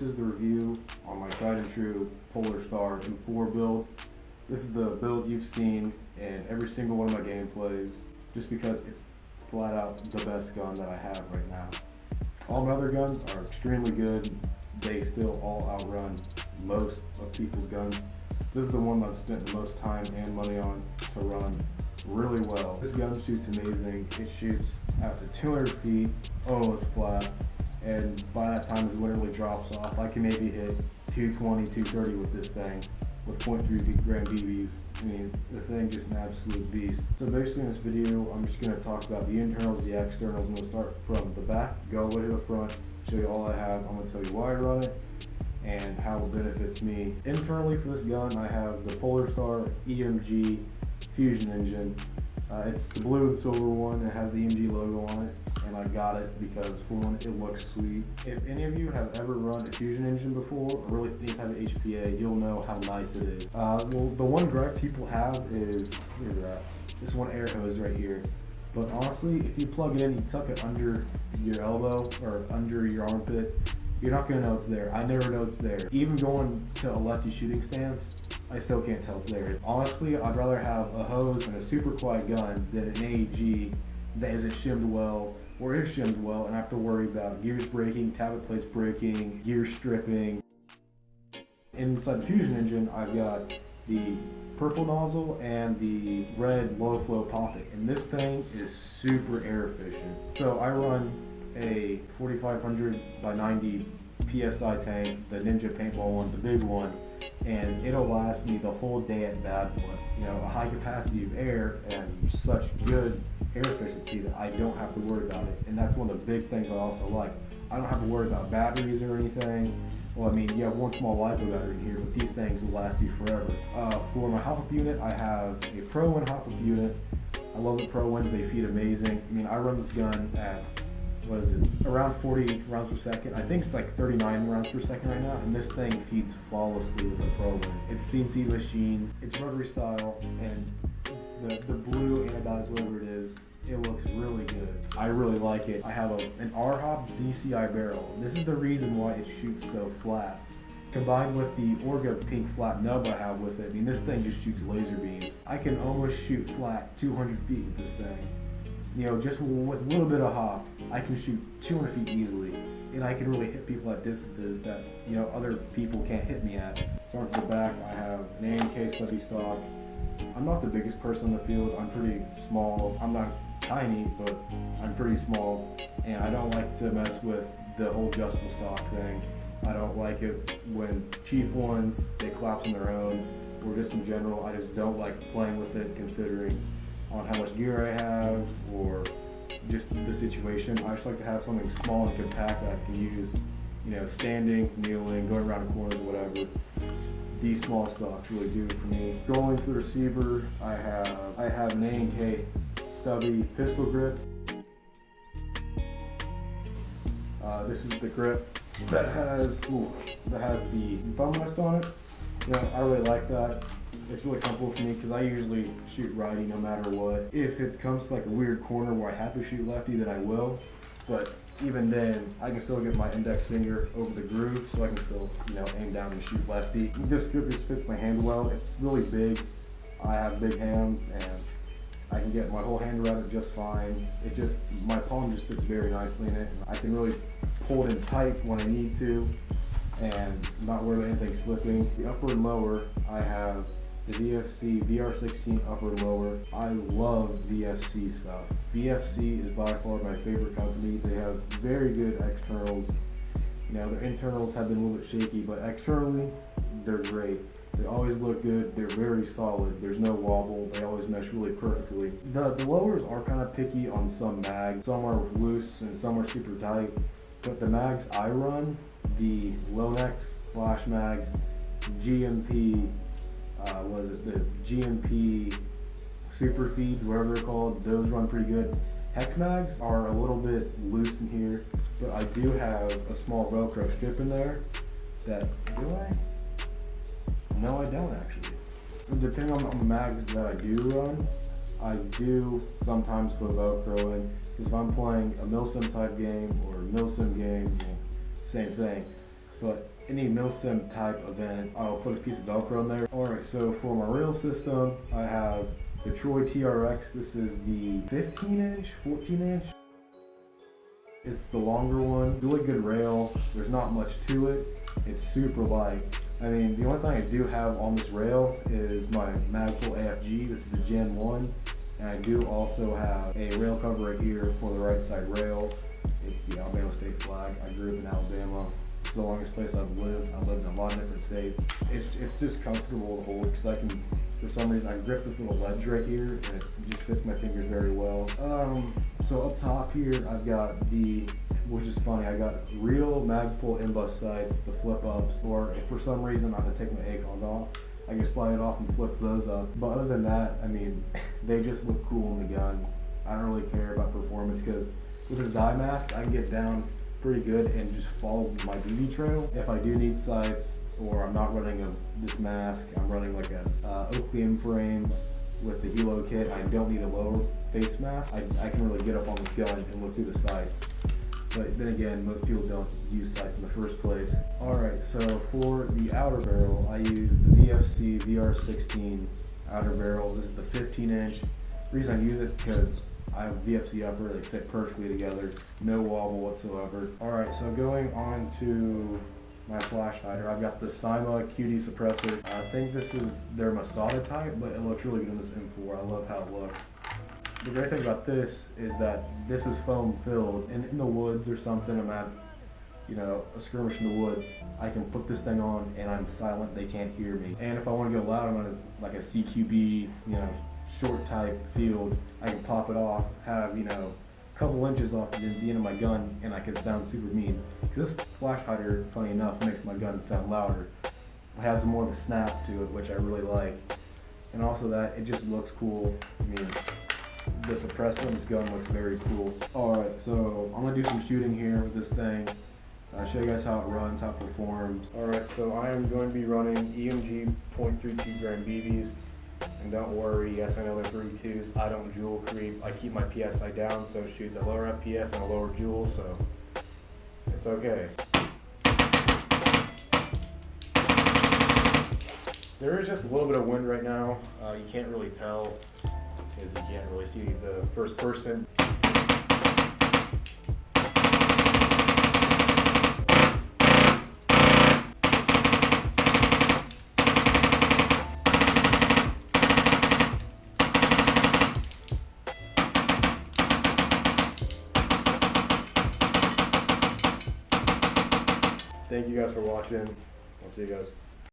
is the review on my tried and true Polarstar 2.4 build. This is the build you've seen in every single one of my gameplays, just because it's flat out the best gun that I have right now. All my other guns are extremely good. They still all outrun most of people's guns. This is the one that I've spent the most time and money on to run really well. This gun shoots amazing. It shoots out to 200 feet, almost flat, and by that time is when it really drops off. I can maybe hit 220, 230 with this thing with 0.3 gram BBs. I mean, the thing is an absolute beast. So basically in this video, I'm just going to talk about the internals, the externals. I'm going to start from the back, go all the way to the front, show you all I have. I'm going to tell you why I run it and how it benefits me. Internally for this gun, I have the Polarstar EMG Fusion engine. It's the blue and silver one. It has the EMG logo on it, and I got it because, for one, it looks sweet. If any of you have ever run a Fusion engine before, or really any type of HPA, you'll know how nice it is. Well, the one gripe people have is, look at that, this one air hose right here. But honestly, if you plug it in, you tuck it under your elbow or under your armpit, you're not going to know it's there. I never know it's there. Even going to a lefty shooting stance, I still can't tell it's there. Honestly, I'd rather have a hose and a super quiet gun than an AEG that isn't shimmed well or is shimmed well and I have to worry about gears breaking, tablet plates breaking, gear stripping. Inside the Fusion engine, I've got the purple nozzle and the red low flow popping, and this thing is super air efficient. So I run a 4500 by 90 PSI tank, the Ninja paintball one, the big one, and it'll last me the whole day at bad boy. You know, a high capacity of air and such good air efficiency that I don't have to worry about it. And that's one of the big things I also like. I don't have to worry about batteries or anything. Well, I mean, you have one small LiPo battery in here, but these things will last you forever. For my hop-up unit, I have a Pro 1 hop-up unit. I love the Pro 1s, they feed amazing. I mean, I run this gun at, what is it, around 40 rounds per second. I think it's like 39 rounds per second right now, and this thing feeds flawlessly with the Pro 1. It's CNC machine, it's rotary style, and the blue anodized, whatever it is, it looks really good. I really like it. I have an R-Hop ZCI barrel. This is the reason why it shoots so flat. Combined with the Orga pink flat nub I have with it, I mean, this thing just shoots laser beams. I can almost shoot flat 200 feet with this thing. You know, just with a little bit of hop, I can shoot 200 feet easily, and I can really hit people at distances that, you know, other people can't hit me at. Starting from the back, I have an A&K stubby stock. I'm not the biggest person in the field. I'm pretty small. I'm not tiny, but I'm pretty small, and I don't like to mess with the whole adjustable stock thing. I don't like it when cheap ones, they collapse on their own, or just in general, I just don't like playing with it considering on how much gear I have or just the situation. I just like to have something small and compact that I can use, you know, standing, kneeling, going around corners, whatever. These small stocks really do it for me. Going to the receiver, I have an A&K stubby pistol grip. This is the grip that has the thumb rest on it. You know, I really like that. It's really comfortable for me because I usually shoot righty no matter what. If it comes to like a weird corner where I have to shoot lefty, then I will. But even then, I can still get my index finger over the groove so I can still, you know, aim down and shoot lefty. This grip just fits my hand well. It's really big. I have big hands and I can get my whole hand around it just fine. My palm just fits very nicely in it. I can really pull it in tight when I need to and not worry about anything slipping. The upper and lower, I have the VFC VR16 upper and lower. I love VFC stuff. VFC is by far my favorite company. They have very good externals. You know, their internals have been a little bit shaky, but externally, they're great. They always look good. They're very solid. There's no wobble. They always mesh really perfectly. The lowers are kind of picky on some mags. Some are loose and some are super tight. But the mags I run, the Lonex Flash mags, GMP, the GMP super feeds, whatever they're called, those run pretty good. Hex mags are a little bit loose in here, but I do have a small Velcro strip in there that, do I? No, I don't actually. Depending on the mags that I do run, I do sometimes put Velcro in, because if I'm playing a milsim type game or a milsim game, well, same thing. But any milsim type event, I'll put a piece of Velcro in there. Alright, so for my rail system, I have the Troy TRX. This is the 15-inch, 14-inch. It's the longer one. Really good rail. There's not much to it. It's super light. I mean, the only thing I do have on this rail is my Magpul AFG. This is the Gen 1. And I do also have a rail cover right here for the right side rail. It's the Alabama state flag. I grew up in Alabama. It's the longest place I've lived. I've lived in a lot of different states. It's just comfortable to hold because I can, for some reason, I grip this little ledge right here and it just fits my fingers very well. So up top here, I've got which is funny, I got real Magpul in-bus sights, the flip-ups, or if for some reason I have to take my ACOG off, I can slide it off and flip those up. But other than that, I mean, they just look cool in the gun. I don't really care about performance because with this dye mask, I can get down pretty good and just follow my BB trail. If I do need sights or I'm not running this mask, I'm running like a Oakley M-frames with the Helo kit, I don't need a lower face mask. I can really get up on this gun and look through the sights. But then again, most people don't use sights in the first place. Alright, so for the outer barrel, I use the VFC VR16 outer barrel. This is the 15-inch. The reason I use it is because I have VFC upper, they fit perfectly together, no wobble whatsoever. Alright, so going on to my flash hider, I've got the Cyma QD suppressor. I think this is their Masada type, but it looks really good in this M4. I love how it looks. The great thing about this is that this is foam filled, and in the woods or something, I'm at, a skirmish in the woods, I can put this thing on and I'm silent, they can't hear me. And if I want to go loud, I'm on like a CQB, short type field, I can pop it off, have, a couple inches off the end of my gun, and I can sound super mean. Because this flash hider, funny enough, makes my gun sound louder. It has more of a snap to it, which I really like. And also that, it just looks cool. I mean, the suppressor on this gun looks very cool. Alright, so I'm going to do some shooting here with this thing. Show you guys how it runs, how it performs. Alright, so I am going to be running EMG .32 gram BBs. And don't worry, yes I know they're 32s. I don't jewel creep. I keep my PSI down so it shoots at lower FPS and a lower jewel, so it's okay. There is just a little bit of wind right now. You can't really tell because you can't really see the first person. Thank you guys for watching. I'll see you guys.